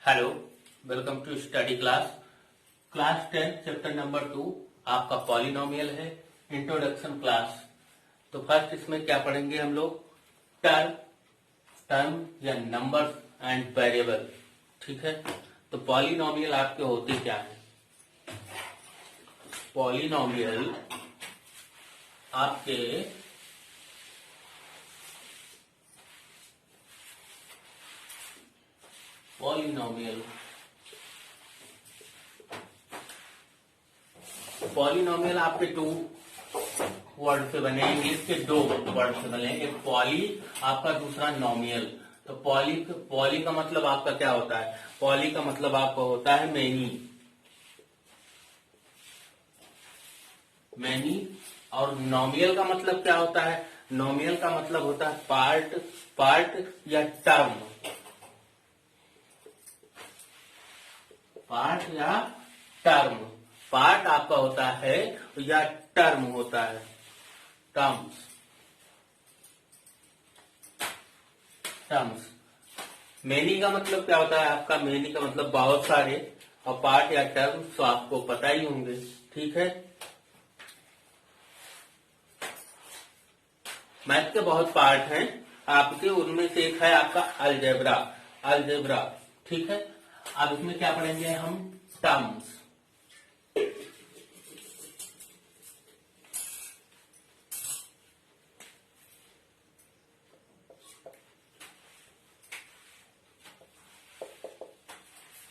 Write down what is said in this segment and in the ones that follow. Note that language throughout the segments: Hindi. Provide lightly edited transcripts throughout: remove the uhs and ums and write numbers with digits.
Hello, welcome to study class 10 chapter number 2। आपका पॉलिनोमियल है, इंट्रोडक्शन क्लास। तो फर्स्ट इसमें क्या पढ़ेंगे हम लोग? टर्म या नंबर्स एंड वेरिएबल। ठीक है, तो पॉलिनोमियल आपके होते क्या है? पॉलिनोमियल आपके पॉलिनोमियल आपके टू वर्ड से बने, इंग्लिश के दो वर्ड से बने, एक पॉली आपका, दूसरा नोमियल। तो पॉली का मतलब आपका क्या होता है? पॉली का मतलब आपका होता है मैनी। और नोमियल का मतलब क्या होता है? नोमियल का मतलब होता है पार्ट या टर्म। पार्ट आपका होता है या टर्म होता है, टर्म्स। मेनी का मतलब क्या होता है आपका? मेनी का मतलब बहुत सारे, और पार्ट या टर्म तो आपको पता ही होंगे। ठीक है, मैथ के बहुत पार्ट हैं आपके, उनमें से एक है आपका अलजेब्रा। ठीक है, अब इसमें क्या पढ़ेंगे हम? टर्म्स।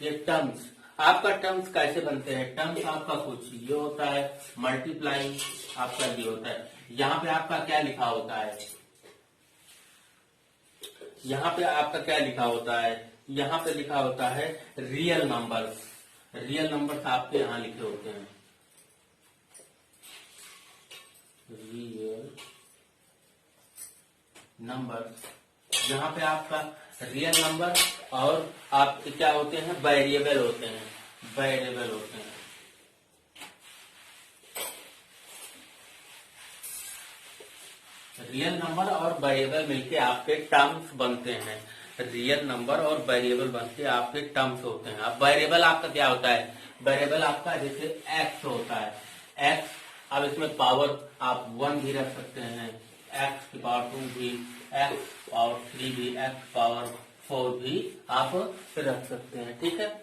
ये टर्म्स आपका, टर्म्स कैसे बनते हैं? टर्म्स आपका कुछ ये होता है, मल्टीप्लाइंग आपका ये होता है। यहाँ पे आपका क्या लिखा होता है? यहाँ पे आपका क्या लिखा होता है? यहाँ पे लिखा होता है रियल नंबर्स। रियल नंबर्स आपके यहाँ लिखे होते हैं, रियल नंबर्स। यहाँ पे आपका रियल नंबर, और आपके क्या होते हैं? वेरिएबल होते हैं। रियल नंबर और वेरिएबल मिलके आपके टर्म्स बनते हैं। रियल नंबर और वेरिएबल बनके आपके टर्म्स होते हैं। अब वेरिएबल आपका क्या होता है? वेरिएबल आपका जैसे एक्स होता है, एक्स। अब इसमें पावर आप 1 भी रख सकते हैं, एक्स की पावर 2 भी, एक्स पावर 3 भी, एक्स पावर 4 भी आप रख सकते हैं। ठीक है,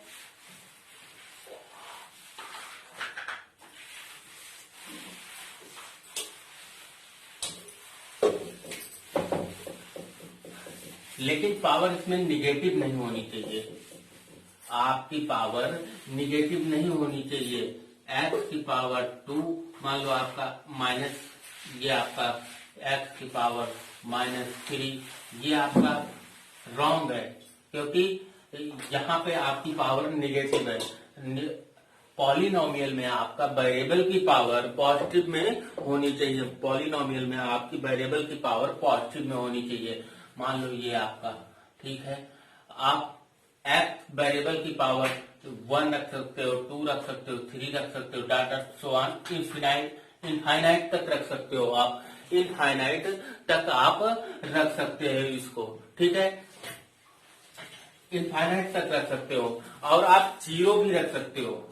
लेकिन पावर इसमें निगेटिव नहीं होनी चाहिए। आपकी पावर निगेटिव नहीं होनी चाहिए। एक्स की पावर 2, मान लो आपका माइनस, ये आपका एक्स की पावर -3, ये आपका रॉन्ग है, क्योंकि यहाँ पे आपकी पावर निगेटिव है। पॉलिनोमियल में आपका वेरिएबल की पावर पॉजिटिव में होनी चाहिए। पॉलिनोमियल में आपकी वेरिएबल की पावर पॉजिटिव में होनी चाहिए। मान लो ये आपका, ठीक है, आप एक्स वेरिएबल की पावर 1 रख सकते हो, 2 रख सकते हो, 3 रख सकते हो, डाटा सो ऑन इनफाइनाइट तक रख सकते हो। आप इनफाइनाइट तक आप रख सकते हो इसको। ठीक है, इनफाइनाइट तक रख सकते हो, और आप जीरो भी रख सकते हो।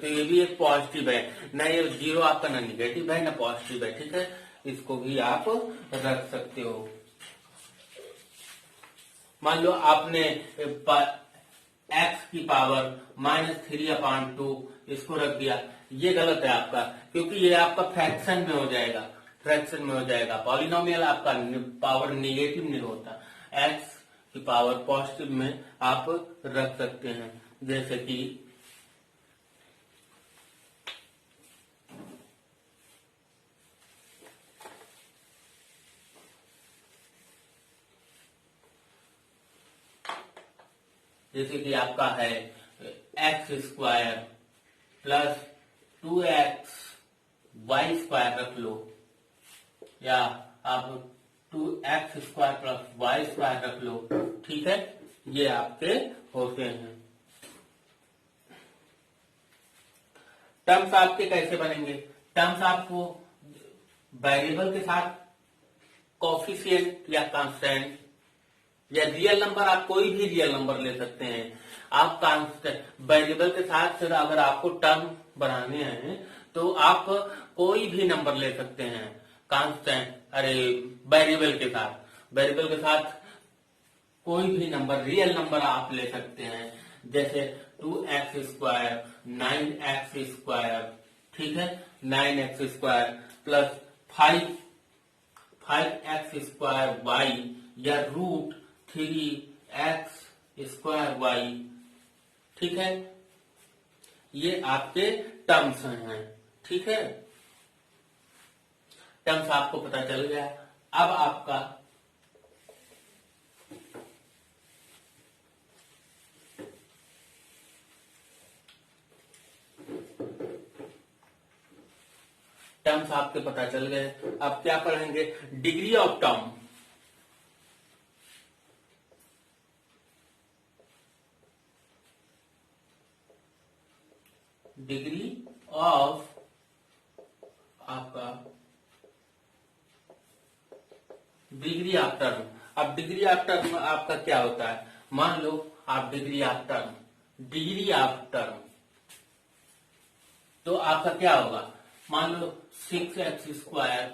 ये भी एक पॉजिटिव है ना, ये जीरो आपका ना निगेटिव है ना पॉजिटिव है। ठीक है, इसको भी आप रख सकते हो। मान लो आपने एक्स की पावर -3/2 इसको रख दिया, ये गलत है आपका, क्योंकि ये आपका फ्रैक्शन में हो जाएगा। पॉलिनोमियल आपका पावर निगेटिव नहीं होता। एक्स की पावर पॉजिटिव में आप रख सकते हैं, जैसे कि आपका है x² प्लस 2x y² रख लो, या आप 2x² प्लस y² रख लो। ठीक है, ये आपके होते हैं। टर्म्स आपके कैसे बनेंगे? टर्म्स आपको वेरिएबल के साथ कोफिशिएंट या कांस्टेंट या रियल नंबर, आप कोई भी रियल नंबर ले सकते हैं। आप कांस्टेंट वेरिएबल के साथ फिर अगर आपको टर्म बनाने हैं तो आप कोई भी नंबर ले सकते हैं कांस्टेंट, अरे वेरिएबल के साथ कोई भी नंबर, रियल नंबर आप ले सकते हैं। जैसे 2x², 9x², ठीक है, 9x² प्लस 5x² या √3x², ठीक है, ये आपके टर्म्स हैं। ठीक है, टर्म्स आपको पता चल गया। अब आपका टर्म्स आपके पता चल गए। अब क्या पढ़ेंगे? Degree of term. Degree of आपका डिग्री ऑफ टर्म। अब डिग्री ऑफ टर्म आपका क्या होता है? मान लो आप डिग्री ऑफ टर्म तो आपका क्या होगा? मान लो 6x²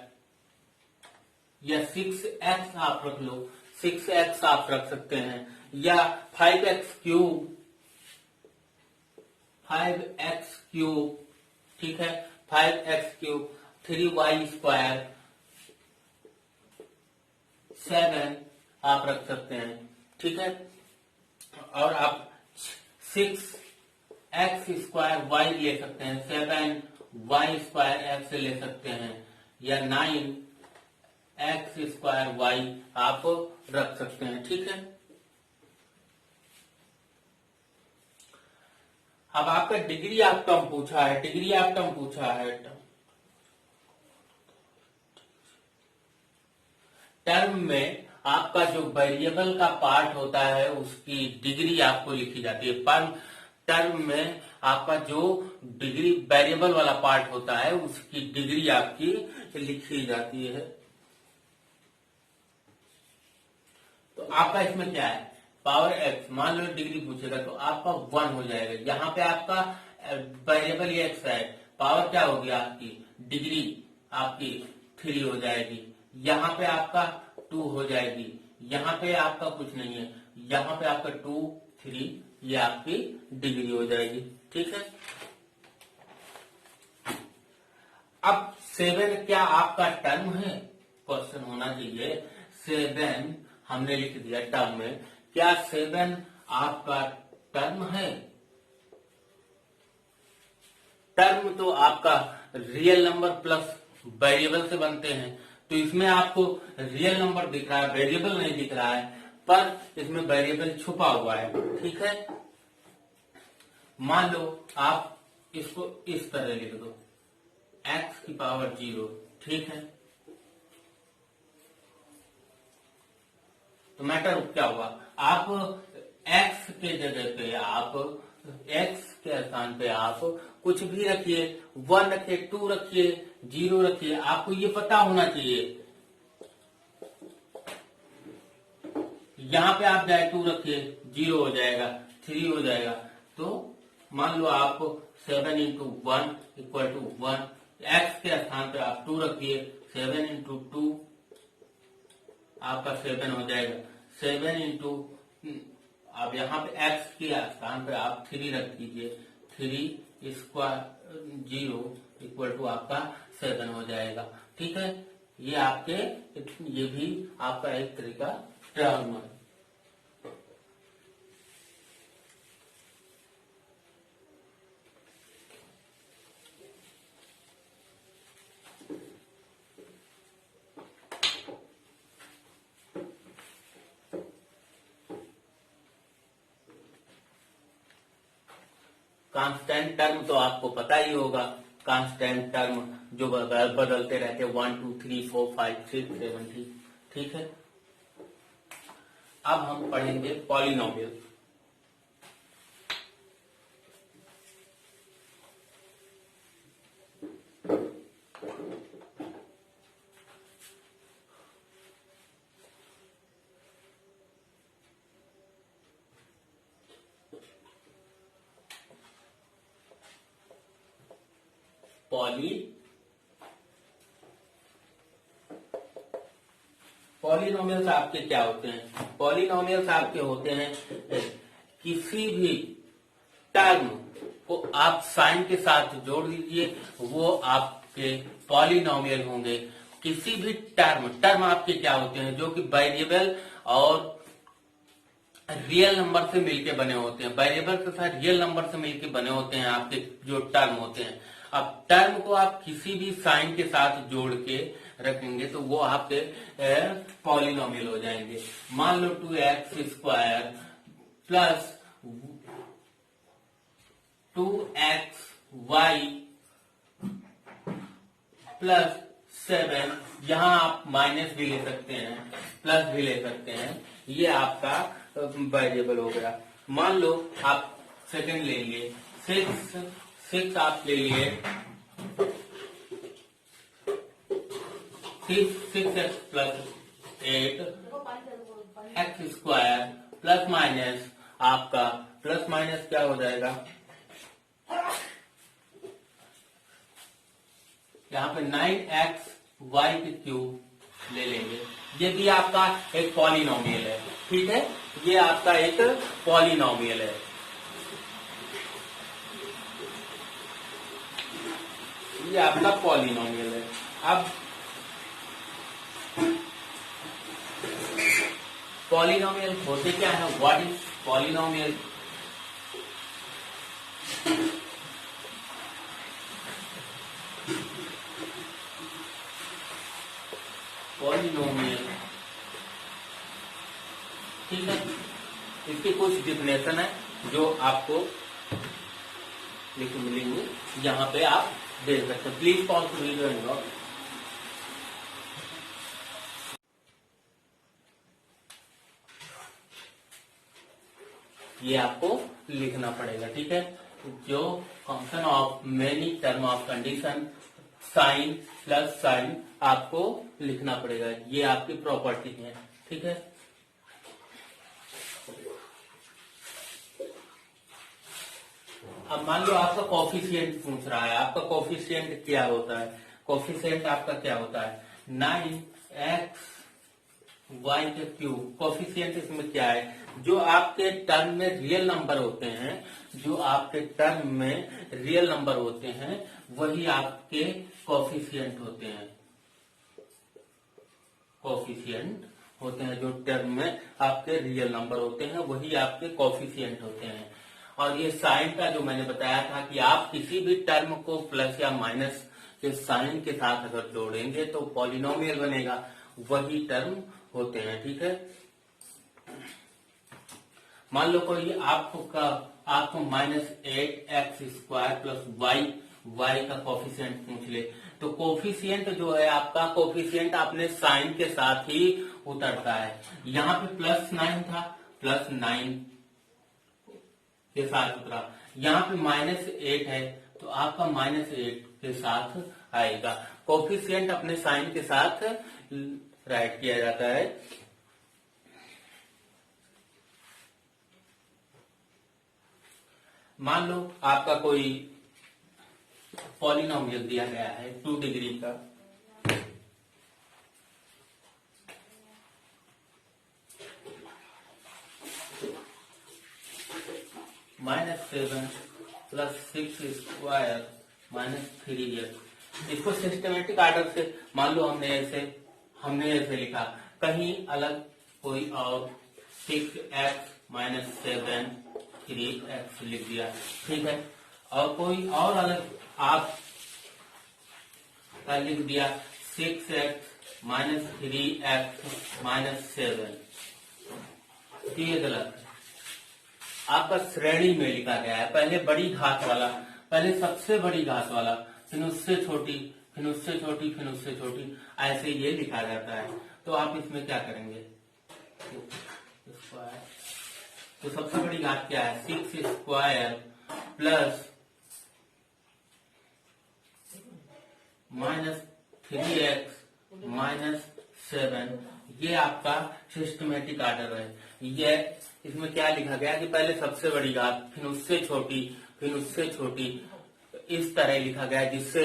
या 6x आप रख लो, 6x आप रख सकते हैं, या 5x³, ठीक है, 5x³ 3y² 7 आप रख सकते हैं। ठीक है, और आप 6x² ले सकते हैं, 7y² ले सकते हैं, या 9x² आप रख सकते हैं। ठीक है, अब आपका डिग्री ऑफ टर्म पूछा है, टर्म में आपका जो वेरिएबल का पार्ट होता है उसकी डिग्री आपको लिखी जाती है। पर टर्म में आपका जो डिग्री वेरिएबल वाला पार्ट होता है उसकी डिग्री आपकी लिखी जाती है। तो आपका इसमें क्या है? पावर x, मान लो डिग्री पूछेगा तो आपका 1 हो जाएगा। यहाँ पे आपका वेरिएबल x है, पावर क्या होगी आपकी? डिग्री आपकी 3 हो जाएगी। यहाँ पे आपका 2 हो जाएगी, यहाँ पे आपका कुछ नहीं है, यहाँ पे आपका 2, 3, ये आपकी डिग्री हो जाएगी। ठीक है, अब 7 क्या आपका टर्म है? क्वेश्चन होना चाहिए 7 हमने लिख दिया टर्म में, क्या 7 आपका टर्म है? टर्म तो आपका रियल नंबर प्लस वेरिएबल से बनते हैं, तो इसमें आपको रियल नंबर दिख रहा है, वेरिएबल नहीं दिख रहा है, पर इसमें वेरिएबल छुपा हुआ है। ठीक है, मान लो आप इसको इस तरह लिख दो, x⁻0, ठीक है, तो मैटर क्या हुआ? आप x के जगह पे, आप x के स्थान पे आप कुछ भी रखिए, 1 रखिए, 2 रखिए, 0 रखिए, आपको ये पता होना चाहिए। यहां पे आप चाहे 2 रखिए, 0 हो जाएगा, 3 हो जाएगा। तो मान लो आप 7 × 1 = 1, x के स्थान पे आप 2 रखिए, 7 × 2 आपका 7 हो जाएगा। 7 × अब यहाँ पे x के स्थान पे आप 3 रख दीजिए, 3 स्क्वायर 0 = आपका 7 हो जाएगा। ठीक है, ये भी आपका एक तरीका टर्म है। कांस्टेंट टर्म तो आपको पता ही होगा, कांस्टेंट टर्म जो बदलते रहते 1, 2, 3, 4, 5, 6, 7, ठीक है। अब हम पढ़ेंगे पॉलिनोमियल। पॉलिनोमियल्स आपके क्या होते हैं? पॉलिनोमियल्स आपके होते हैं किसी भी टर्म को आप साइन के साथ जोड़ दीजिए, वो आपके पॉलिनोमियल होंगे। किसी भी टर्म आपके क्या होते हैं? जो कि वेरिएबल और रियल नंबर से मिलके बने होते हैं। वेरिएबल के साथ रियल नंबर से मिलके बने होते हैं आपके जो टर्म होते हैं। अब टर्म को आप किसी भी साइन के साथ जोड़ के रखेंगे तो वो आपके पॉलिनोमियल हो जाएंगे। मान लो 2x² प्लस 2xy प्लस 7, यहां आप माइनस भी ले सकते हैं, प्लस भी ले सकते हैं, ये आपका वेरिएबल हो गया। मान लो आप सेकंड लेंगे, 6 आप ले लिए, 6x plus 8 x² plus minus आपका प्लस माइनस क्या हो जाएगा? यहाँ पे 9xy³ ले लेंगे। ये भी आपका एक पॉलिनोमियल है, ठीक है, ये आपका एक पॉलिनोमियल है। ये आपका पॉलिनोमियल है। अब पॉलिनोमियल होते क्या है? What is polynomial? पॉलिनोमियल, ठीक है, इसकी कुछ डिफिनेशन है जो आपको मिलेंगे, यहाँ पे आप देख सकते हैं। Please pause to video and note. ये आपको लिखना पड़ेगा, ठीक है। जो function of many term of condition sign plus sign आपको लिखना पड़ेगा। ये आपकी प्रॉपर्टी है, ठीक है। अब मान लो आपका कोफिशिएंट पूछ रहा है। आपका कोफिशिएंट क्या होता है? कोफिशिएंट आपका क्या होता है? 9xy³ कोफिशिएंट इसमें क्या है? जो आपके टर्म में रियल नंबर होते हैं, जो आपके टर्म में रियल नंबर होते हैं, वही आपके कोफिशिएंट होते हैं। कोफिशिएंट होते हैं जो टर्म में आपके रियल नंबर होते हैं, वही आपके कोफिशिएंट होते हैं। और ये साइन का जो मैंने बताया था कि आप किसी भी टर्म को प्लस या माइनस के साइन के साथ अगर जोड़ेंगे तो पॉलिनोमियल बनेगा, वही टर्म होते हैं, ठीक है। मान लो कोई आपको -8x² प्लस y का कोफिशिएंट पूछ ले, तो कोफिशिएंट जो है आपका कोफिशिएंट अपने साइन के साथ ही उतरता है। यहाँ पे +9 था, +9 के साथ उतरा। यहाँ पे -8 है तो आपका -8 के साथ आएगा। कोफिशिएंट अपने साइन के साथ राइट किया जाता है। मान लो आपका कोई पॉलिनोमियल दिया गया है 2 डिग्री का, -7 प्लस 6² -3x। इसको सिस्टमेटिक आर्डर से मान लो हमने ऐसे लिखा, कहीं अलग कोई और 6x -7 3x लिख दिया, ठीक है। और कोई और अलग आप लिख दिया 6x -3x -7, ये गलत है। आपका श्रेणी में लिखा गया है, पहले बड़ी घात वाला, पहले सबसे बड़ी घात वाला, फिर उससे छोटी, फिर उससे छोटी, फिर उससे छोटी, ऐसे ये लिखा जाता है। तो आप इसमें क्या करेंगे? तो सबसे बड़ी घात क्या है? 6² प्लस -3x -7, ये आपका सिस्टमेटिक आर्डर है। ये इसमें क्या लिखा गया कि पहले सबसे बड़ी घात, फिर उससे छोटी, फिर उससे छोटी, इस तरह लिखा गया है, जिससे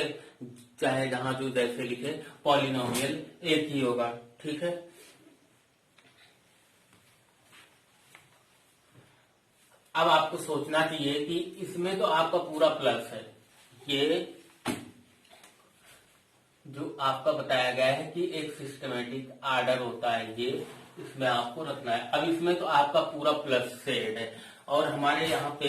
चाहे जहां जो जैसे लिखे पॉलिनोमियल एक ही होगा। ठीक है, अब आपको सोचना चाहिए कि इसमें तो आपका पूरा प्लस है, ये जो आपका बताया गया है कि एक सिस्टमेटिक आर्डर होता है, ये इसमें आपको रखना है। अब इसमें तो आपका पूरा प्लस से ऐड है, और हमारे यहाँ पे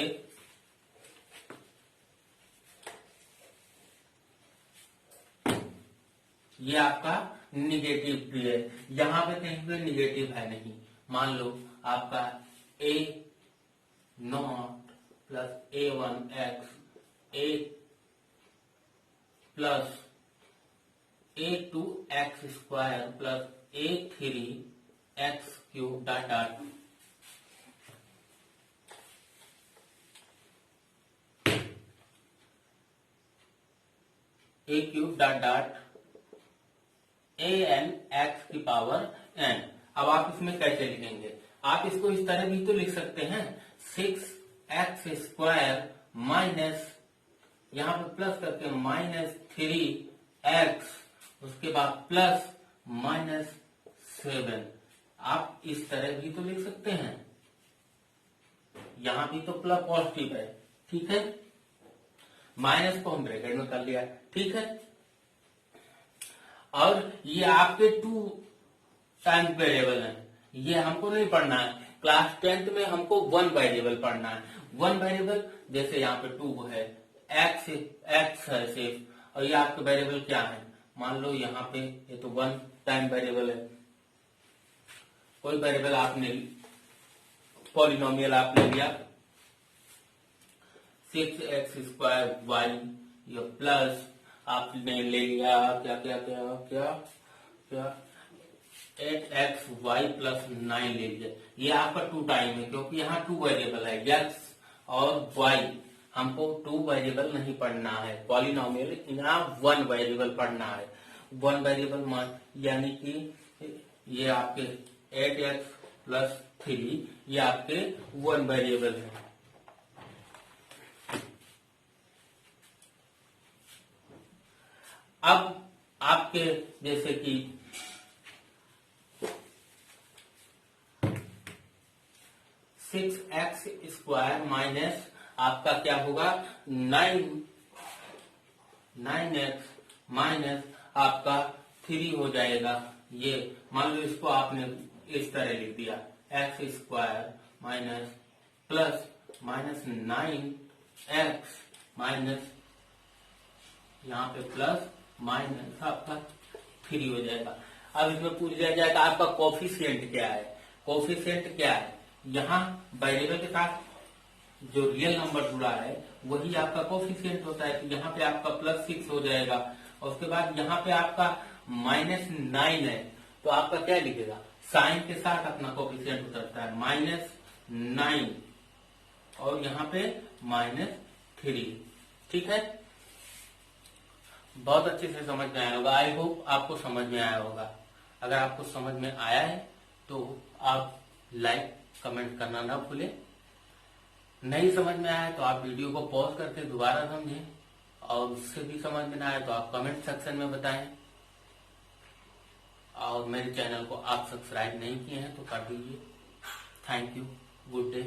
ये आपका निगेटिव भी है, यहाँ पे कहीं पे निगेटिव है नहीं। मान लो आपका a not plus a1x a plus a2x square plus a3x cube dot dot a cube dot dot an x की पावर n। अब आप इसमें कैसे लिखेंगे? आप इसको इस तरह भी तो लिख सकते हैं, 6x स्क्वायर माइनस यहाँ पे प्लस करके माइनस 3x, उसके बाद प्लस माइनस 7। आप इस तरह भी तो लिख सकते हैं, यहां भी तो प्लस पॉजिटिव है। ठीक है, माइनस को हम ब्रैकेट में कर लिया। ठीक है, और ये आपके 2 टाइम वेरिएबल हैं, ये हमको नहीं पढ़ना है। क्लास 10th में हमको 1 वेरिएबल पढ़ना है। 1 वेरिएबल जैसे यहाँ पे 2 है, x है सिर्फ, और ये आपके वेरिएबल क्या है? मान लो यहाँ पे ये तो 1 टाइम वेरिएबल है, कोई वेरिएबल आपने पॉलिनोमियल आपने लिया 6x स्क्वायर y, ये प्लस आपने ले लिया क्या क्या क्या क्या क्या 8xy प्लस 9 ले लिया। ये आपका 2 टाइम है, क्योंकि यहाँ 2 वेरिएबल है, x और y। हमको 2 वेरिएबल नहीं पढ़ना है, पॉलिनोमियल यहाँ 1 वेरिएबल पढ़ना है। 1 वेरिएबल यानी कि ये आपके 8x प्लस 3, ये आपके 1 वेरिएबल है। अब आपके जैसे कि 6x स्क्वायर माइनस आपका क्या होगा 9x माइनस आपका 3 हो जाएगा। ये मान लो इसको आपने इस तरह लिख दिया, x square minus plus minus 9x minus यहाँ पे प्लस माइनस आपका 3 हो जाएगा। अब इसमें पूछ लिया जाएगा आपका कोफिशिएंट क्या है। कोफिशिएंट क्या है? यहाँ वेरिएबल के साथ जो रियल नंबर जुड़ा है वही आपका कोफिशिएंट होता है। तो यहाँ पे आपका +6 हो जाएगा, और उसके बाद यहाँ पे आपका -9 है, तो आपका क्या लिखेगा? साइन के साथ अपना कोफिशिएंट उतरता है, -9 और यहाँ पे -3। ठीक है, बहुत अच्छे से समझ में आया होगा। आई होप आपको समझ में आया होगा। अगर आपको समझ में आया है तो आप लाइक कमेंट करना ना भूलें। नहीं समझ में आया तो आप वीडियो को पॉज करके दोबारा समझें, और उससे भी समझ में ना आया तो आप कमेंट सेक्शन में बताएं। और मेरे चैनल को आप सब्सक्राइब नहीं किए हैं तो कर दीजिए। Thank you, good day.